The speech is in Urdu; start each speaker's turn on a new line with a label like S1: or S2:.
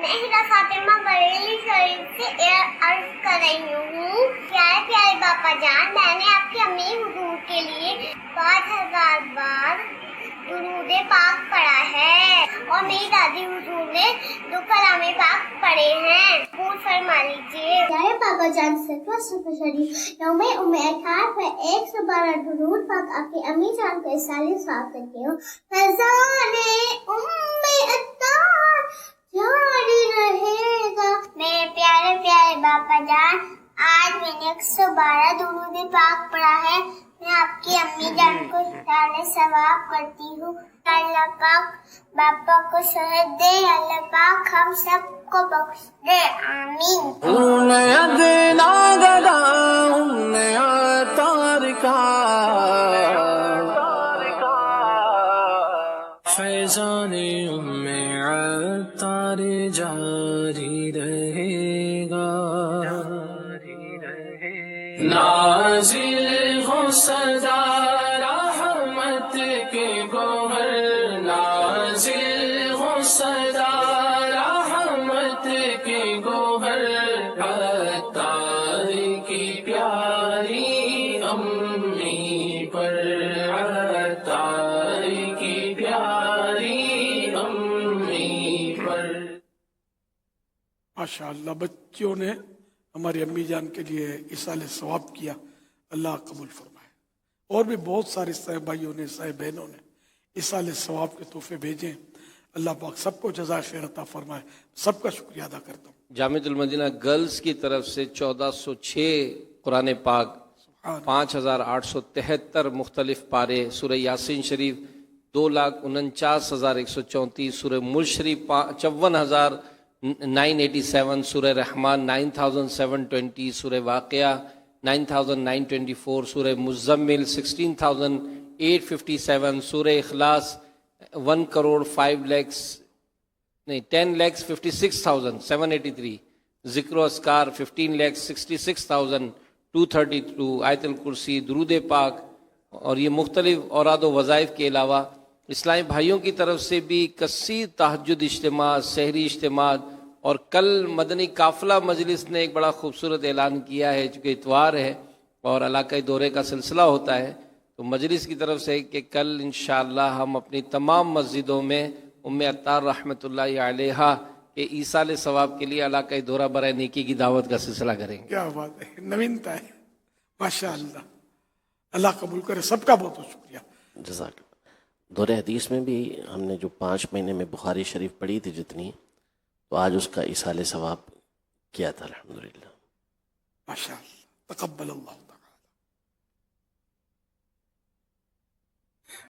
S1: میں ہیرا فاطمہ بریلی شریف سے عرض کر رہی ہوں، پیارے پیارے باپا جان، میں نے آپ کی امی حضور کے لیے 5000 بار درود پاک پڑھا ہے اور میری دادی حضور نے 2 کلام پاک پڑھے ہیں، قبول فرما لیجیے۔ پیارے باپا جان صفر شریف یوم اتحاد پر 112 درود پاک آپ کی امی جان کو سالی ثواب کرتی ہوں۔ فیضان اتحاد جاری رہے گا۔ میرے پیارے پیارے باپا جان، آج میں نے 112 درود پاک پڑھا ہے۔ میں آپ کی امی جان کو سالے ثواب کرتی ہوں۔ اللہ پاک باپا کو صحت دے، اللہ پاک ہم سب کو بخش دے، آمین۔
S2: فیضان عطار جاری رہے گا، نازل ہو صدا رحمت کے گوہر، نازل ہو صدا رحمت کے گوہر، عطار کی پیاری امی پر، عطار کی پیاری امی پر۔
S3: ماشاءاللہ بچوں نے ہماری امی جان کے لیے ایصال ثواب کیا، اللہ قبول فرمائے۔ اور بھی بہت سارے صاحب بھائیوں نے، صاحب بہنوں نے ایصال ثواب کے تحفے بھیجے، اللہ پاک سب کو جزائے خیر عطا فرمائے۔ سب کا شکریہ ادا کرتا ہوں۔
S4: جامعۃ المدینہ گرلز کی طرف سے 1406 قرآن پاک، 5873 مختلف پارے، سورہ یاسین شریف 2,49,134، سورہ ملک شریف 54,987، سورہ رحمان 9,720، سورہ واقعہ 9,924، سورہ مزمل 16,857، سورہ اخلاص 10,56,783، ذکر و اذکار 15,66,232، آیت الکرسی، درود پاک، اور یہ مختلف اوراد و وظائف کے علاوہ اسلامی بھائیوں کی طرف سے بھی کثیر تہجد اجتماع، سحری اجتماع، اور کل مدنی قافلہ مجلس نے ایک بڑا خوبصورت اعلان کیا ہے، چونکہ اتوار ہے اور علاقائی دورے کا سلسلہ ہوتا ہے، تو مجلس کی طرف سے کہ کل انشاءاللہ ہم اپنی تمام مسجدوں میں ام عطار رحمۃ اللہ علیہا کے ایصال ثواب کے لیے علاقائی دورہ برائے نیکی کی دعوت کا سلسلہ کریں گے۔
S3: کیا بات ہے، نوینتا ہے، ماشاءاللہ، اللہ قبول کرے۔ سب کا بہت بہت شکریہ۔
S5: جزاک اللہ۔ دور حدیث میں بھی ہم نے جو 5 مہینے میں بخاری شریف پڑھی تھی جتنی، تو آج اس کا ایصال ثواب کیا تھا، الحمدللہ۔
S3: ماشاءاللہ، تقبل اللہ۔